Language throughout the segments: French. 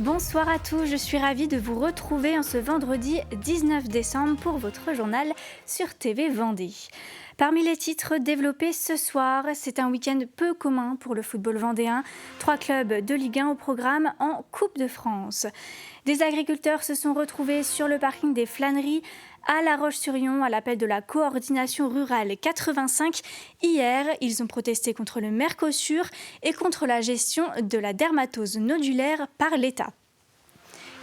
Bonsoir à tous, je suis ravie de vous retrouver en ce vendredi 19 décembre pour votre journal sur TV Vendée. Parmi les titres développés ce soir, c'est un week-end peu commun pour le football vendéen. 3 clubs de Ligue 1 au programme en Coupe de France. Des agriculteurs se sont retrouvés sur le parking des Flâneries à La Roche-sur-Yon à l'appel de la coordination rurale 85. Hier, ils ont protesté contre le Mercosur et contre la gestion de la dermatose nodulaire par l'État.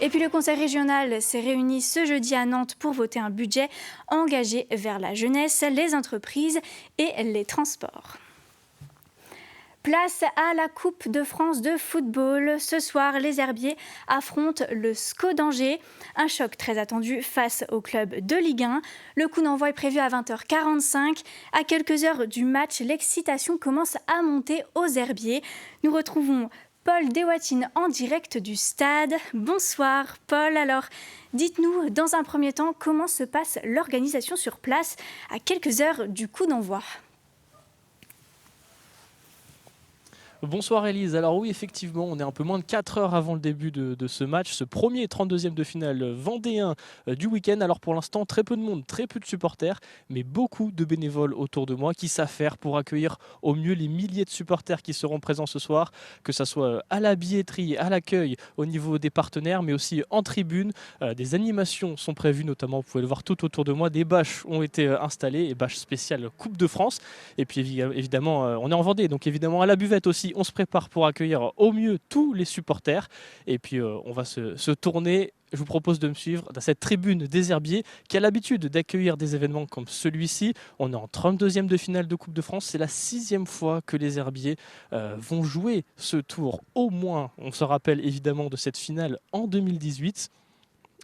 Et puis le conseil régional s'est réuni ce jeudi à Nantes pour voter un budget engagé vers la jeunesse, les entreprises et les transports. Place à la Coupe de France de football. Ce soir, les Herbiers affrontent le SCO d'Angers. Un choc très attendu face au club de Ligue 1. Le coup d'envoi est prévu à 20h45. À quelques heures du match, l'excitation commence à monter aux Herbiers. Nous retrouvons Paul Deswatines en direct du stade. Bonsoir Paul, alors dites-nous dans un premier temps comment se passe l'organisation sur place à quelques heures du coup d'envoi. Bonsoir Elise, alors oui effectivement on est un peu moins de 4 heures avant le début de ce match, ce premier 32e de finale vendéen du week-end. Alors pour l'instant très peu de monde, très peu de supporters, mais beaucoup de bénévoles autour de moi qui s'affairent pour accueillir au mieux les milliers de supporters qui seront présents ce soir, que ce soit à la billetterie, à l'accueil, au niveau des partenaires, mais aussi en tribune. Des animations sont prévues notamment, vous pouvez le voir tout autour de moi, des bâches ont été installées, et bâches spéciales Coupe de France. Et puis évidemment on est en Vendée, donc évidemment à la buvette aussi, on se prépare pour accueillir au mieux tous les supporters. Et puis on va se tourner. Je vous propose de me suivre dans cette tribune des Herbiers qui a l'habitude d'accueillir des événements comme celui-ci. On est en 32e de finale de Coupe de France. C'est la 6e fois que les Herbiers vont jouer ce tour. Au moins, on se rappelle évidemment de cette finale en 2018.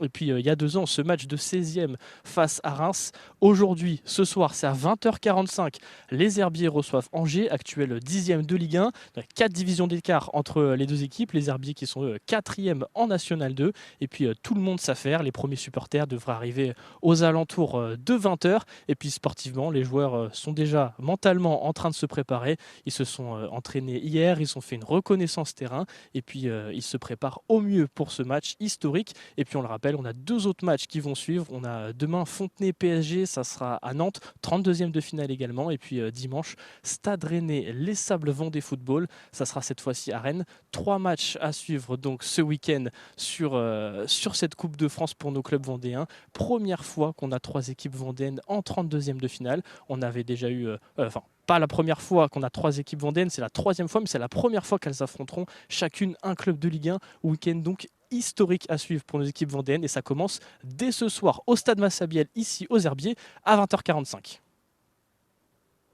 Et puis il y a 2 ans, ce match de 16e face à Reims. Aujourd'hui, ce soir, c'est à 20h45. Les Herbiers reçoivent Angers, actuel 10e de Ligue 1. 4 divisions d'écart entre les deux équipes. Les Herbiers qui sont 4e en National 2. Et puis tout le monde s'affaire. Les premiers supporters devraient arriver aux alentours de 20h. Et puis sportivement, les joueurs sont déjà mentalement en train de se préparer. Ils se sont entraînés hier. Ils ont fait une reconnaissance terrain. Et puis ils se préparent au mieux pour ce match historique. Et puis on le rappelle, on a 2 autres matchs qui vont suivre. On a demain Fontenay-PSG, ça sera à Nantes, 32e de finale également. Et puis dimanche, Stade Rennais, les Sables Vendée Football, ça sera cette fois-ci à Rennes. 3 matchs à suivre donc ce week-end sur cette Coupe de France pour nos clubs vendéens. Première fois qu'on a 3 équipes vendéennes en 32e de finale. On avait déjà eu... pas la première fois qu'on a 3 équipes vendéennes, c'est la 3e fois, mais c'est la première fois qu'elles affronteront chacune un club de Ligue 1. Week-end donc historique à suivre pour nos équipes vendéennes et ça commence dès ce soir au stade Massabielle, ici aux Herbiers, à 20h45.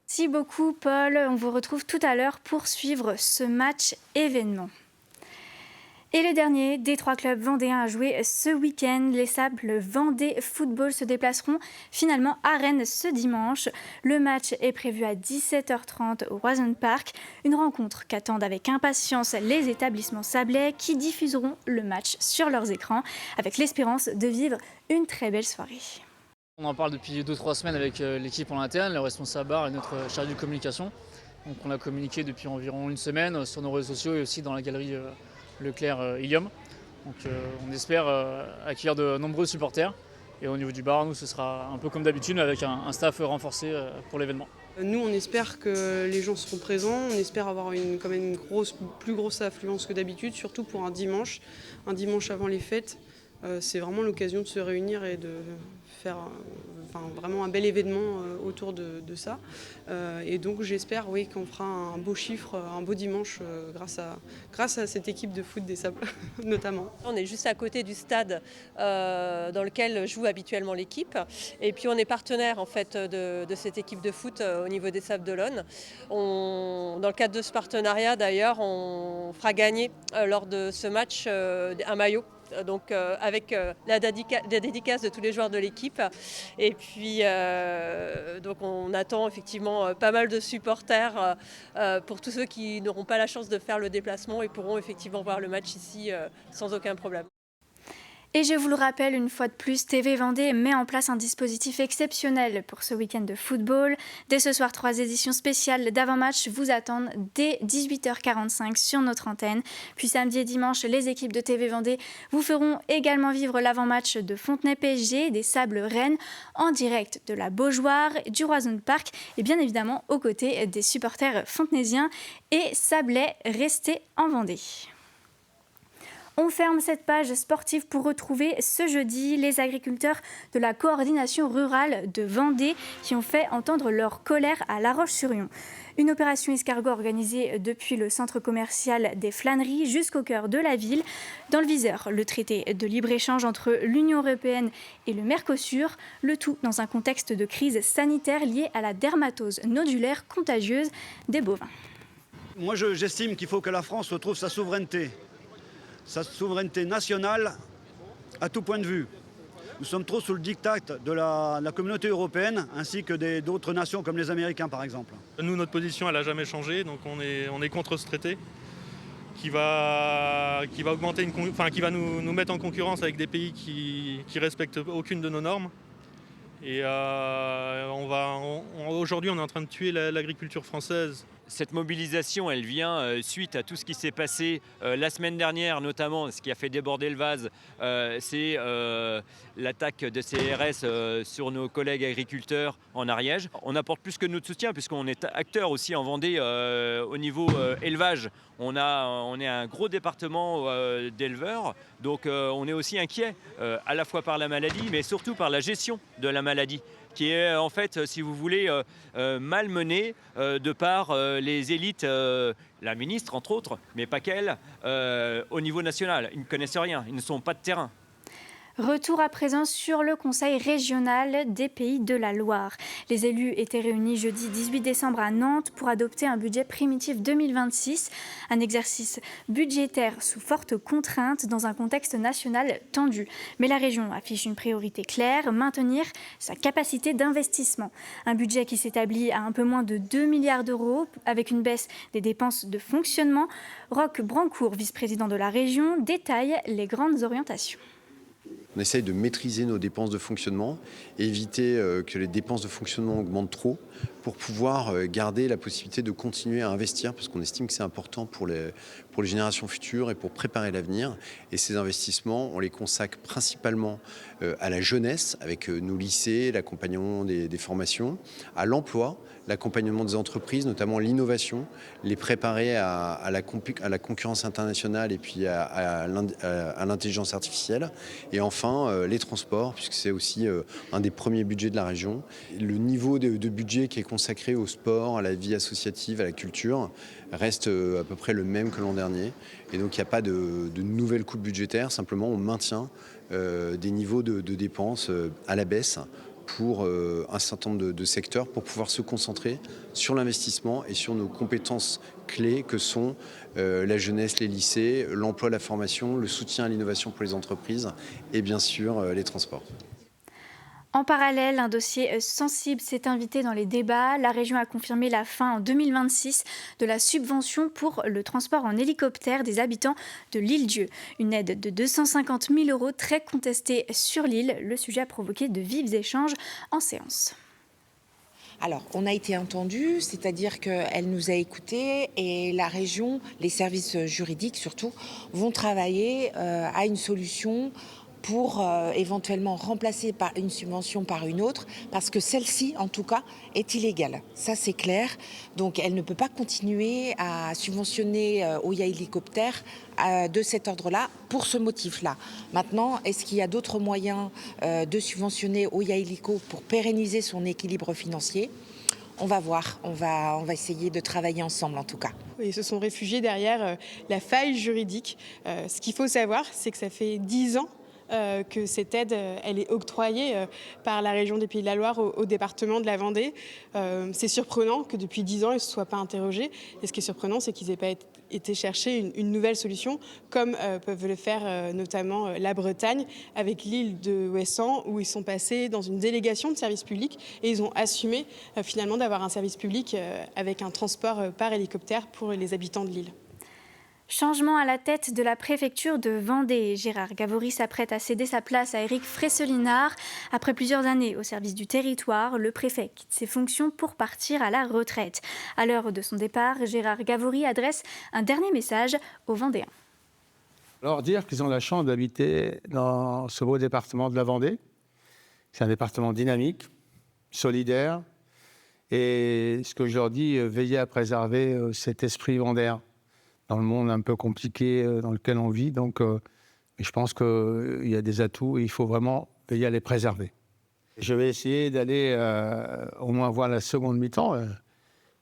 Merci beaucoup Paul, on vous retrouve tout à l'heure pour suivre ce match événement. Et le dernier des 3 clubs vendéens à jouer ce week-end, les Sables Vendée Football se déplaceront finalement à Rennes ce dimanche. Le match est prévu à 17h30 au Roison Park. Une rencontre qu'attendent avec impatience les établissements sablais qui diffuseront le match sur leurs écrans avec l'espérance de vivre une très belle soirée. On en parle depuis 2-3 semaines avec l'équipe en interne, le responsable bar et notre chargé de communication. Donc on a communiqué depuis environ une semaine sur nos réseaux sociaux et aussi dans la galerie Leclerc Ilium. Donc on espère accueillir de nombreux supporters. Et au niveau du bar, nous, ce sera un peu comme d'habitude avec un staff renforcé pour l'événement. Nous, on espère que les gens seront présents. On espère avoir quand même une plus grosse affluence que d'habitude, surtout pour un dimanche avant les fêtes. C'est vraiment l'occasion de se réunir et de faire vraiment un bel événement autour de ça. Et donc j'espère qu'on fera un beau chiffre, un beau dimanche grâce à cette équipe de foot des Sables notamment. On est juste à côté du stade dans lequel joue habituellement l'équipe. Et puis on est partenaire en fait de cette équipe de foot au niveau des Sables d'Olonne. Dans le cadre de ce partenariat d'ailleurs, on fera gagner lors de ce match un maillot. Donc avec la dédicace de tous les joueurs de l'équipe. Et puis donc on attend effectivement pas mal de supporters pour tous ceux qui n'auront pas la chance de faire le déplacement et pourront effectivement voir le match ici sans aucun problème. Et je vous le rappelle une fois de plus, TV Vendée met en place un dispositif exceptionnel pour ce week-end de football. Dès ce soir, 3 éditions spéciales d'avant-match vous attendent dès 18h45 sur notre antenne. Puis samedi et dimanche, les équipes de TV Vendée vous feront également vivre l'avant-match de Fontenay PSG, des Sables Rennes, en direct de la Beaujoire, du Roison Park et bien évidemment aux côtés des supporters fontenaisiens et sablais restés en Vendée. On ferme cette page sportive pour retrouver ce jeudi les agriculteurs de la coordination rurale de Vendée qui ont fait entendre leur colère à La Roche-sur-Yon. Une opération escargot organisée depuis le centre commercial des Flâneries jusqu'au cœur de la ville. Dans le viseur, le traité de libre-échange entre l'Union européenne et le Mercosur, le tout dans un contexte de crise sanitaire liée à la dermatose nodulaire contagieuse des bovins. Moi, j'estime qu'il faut que la France retrouve sa souveraineté nationale à tout point de vue. Nous sommes trop sous le diktat de la communauté européenne ainsi que d'autres nations comme les Américains par exemple. Nous, notre position, elle n'a jamais changé, donc on est contre ce traité qui va augmenter qui va nous mettre en concurrence avec des pays qui respectent aucune de nos normes. Et aujourd'hui, on est en train de tuer l'agriculture française. Cette mobilisation, elle vient suite à tout ce qui s'est passé la semaine dernière, notamment ce qui a fait déborder le vase, c'est l'attaque de CRS sur nos collègues agriculteurs en Ariège. On apporte plus que notre soutien puisqu'on est acteur aussi en Vendée au niveau élevage. On est un gros département d'éleveurs, donc on est aussi inquiet à la fois par la maladie, mais surtout par la gestion de la maladie, qui est en fait, si vous voulez, malmenée de par les élites, la ministre entre autres, mais pas qu'elle, au niveau national. Ils ne connaissent rien, ils ne sont pas de terrain. Retour à présent sur le Conseil régional des Pays de la Loire. Les élus étaient réunis jeudi 18 décembre à Nantes pour adopter un budget primitif 2026, un exercice budgétaire sous forte contrainte dans un contexte national tendu. Mais la région affiche une priorité claire, maintenir sa capacité d'investissement. Un budget qui s'établit à un peu moins de 2 milliards d'euros avec une baisse des dépenses de fonctionnement. Roch Brancourt, vice-président de la région, détaille les grandes orientations. On essaye de maîtriser nos dépenses de fonctionnement et éviter que les dépenses de fonctionnement augmentent trop pour pouvoir garder la possibilité de continuer à investir parce qu'on estime que c'est important pour les générations futures et pour préparer l'avenir. Et ces investissements, on les consacre principalement à la jeunesse avec nos lycées, l'accompagnement des formations, à l'emploi, l'accompagnement des entreprises, notamment l'innovation, les préparer à la concurrence internationale et puis à l'intelligence artificielle. Et enfin, les transports, puisque c'est aussi un des premiers budgets de la région. Le niveau de budget qui est consacré au sport, à la vie associative, à la culture, reste à peu près le même que l'an dernier. Et donc, il n'y a pas de nouvelles coupes budgétaires. Simplement, on maintient des niveaux de dépenses à la baisse pour un certain nombre de secteurs pour pouvoir se concentrer sur l'investissement et sur nos compétences clés que sont la jeunesse, les lycées, l'emploi, la formation, le soutien à l'innovation pour les entreprises et bien sûr les transports. En parallèle, un dossier sensible s'est invité dans les débats. La région a confirmé la fin en 2026 de la subvention pour le transport en hélicoptère des habitants de l'île-Dieu. Une aide de 250 000 € très contestée sur l'île. Le sujet a provoqué de vifs échanges en séance. Alors, on a été entendu, c'est-à-dire qu'elle nous a écoutés et la région, les services juridiques surtout, vont travailler à une solution pour éventuellement remplacer une subvention par une autre, parce que celle-ci, en tout cas, est illégale. Ça, c'est clair. Donc, elle ne peut pas continuer à subventionner Oya Hélicoptère de cet ordre-là, pour ce motif-là. Maintenant, est-ce qu'il y a d'autres moyens de subventionner Oya Hélico pour pérenniser son équilibre financier ? On va voir, on va essayer de travailler ensemble en tout cas. Ils se sont réfugiés derrière la faille juridique. Ce qu'il faut savoir, c'est que ça fait 10 ans que cette aide elle est octroyée par la région des Pays de la Loire au département de la Vendée. C'est surprenant que depuis 10 ans, ils ne se soient pas interrogés. Et ce qui est surprenant, c'est qu'ils n'aient pas été chercher une nouvelle solution, comme peuvent le faire notamment la Bretagne, avec l'île de Ouessant, où ils sont passés dans une délégation de service public et ils ont assumé finalement d'avoir un service public avec un transport par hélicoptère pour les habitants de l'île. Changement à la tête de la préfecture de Vendée. Gérard Gavory s'apprête à céder sa place à Éric Fresselinard. Après plusieurs années au service du territoire, le préfet quitte ses fonctions pour partir à la retraite. À l'heure de son départ, Gérard Gavory adresse un dernier message aux Vendéens. Leur dire qu'ils ont la chance d'habiter dans ce beau département de la Vendée. C'est un département dynamique, solidaire. Et ce que je leur dis, veillez à préserver cet esprit vendéen dans le monde un peu compliqué dans lequel on vit. Donc, je pense qu'il y a des atouts et il faut vraiment veiller à les préserver. Je vais essayer d'aller au moins voir la seconde mi-temps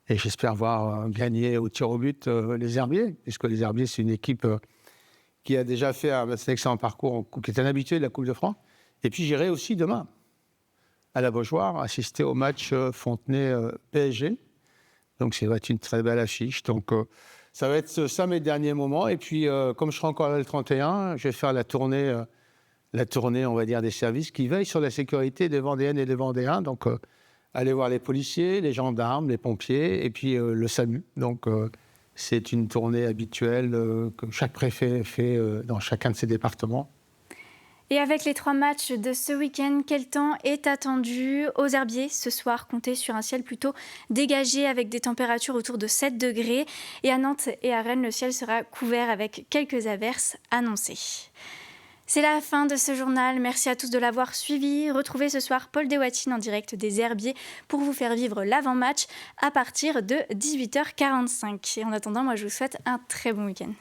et j'espère voir gagner au tir au but les Herbiers, puisque les Herbiers, c'est une équipe qui a déjà fait un excellent parcours, qui est un habitué de la Coupe de France. Et puis j'irai aussi demain à la Beaujoire assister au match Fontenay-PSG. Donc ça va être une très belle affiche. Donc ça va être ça mes derniers moments. Et puis comme je serai encore là le 31, je vais faire la tournée, on va dire, des services qui veillent sur la sécurité des Vendéennes et des Vendéens. Donc aller voir les policiers, les gendarmes, les pompiers et puis le SAMU. Donc c'est une tournée habituelle que chaque préfet fait dans chacun de ses départements. Et avec les 3 matchs de ce week-end, quel temps est attendu aux Herbiers? Ce soir, comptez sur un ciel plutôt dégagé avec des températures autour de 7 degrés. Et à Nantes et à Rennes, le ciel sera couvert avec quelques averses annoncées. C'est la fin de ce journal. Merci à tous de l'avoir suivi. Retrouvez ce soir Paul Deswatines en direct des Herbiers pour vous faire vivre l'avant-match à partir de 18h45. Et en attendant, moi je vous souhaite un très bon week-end.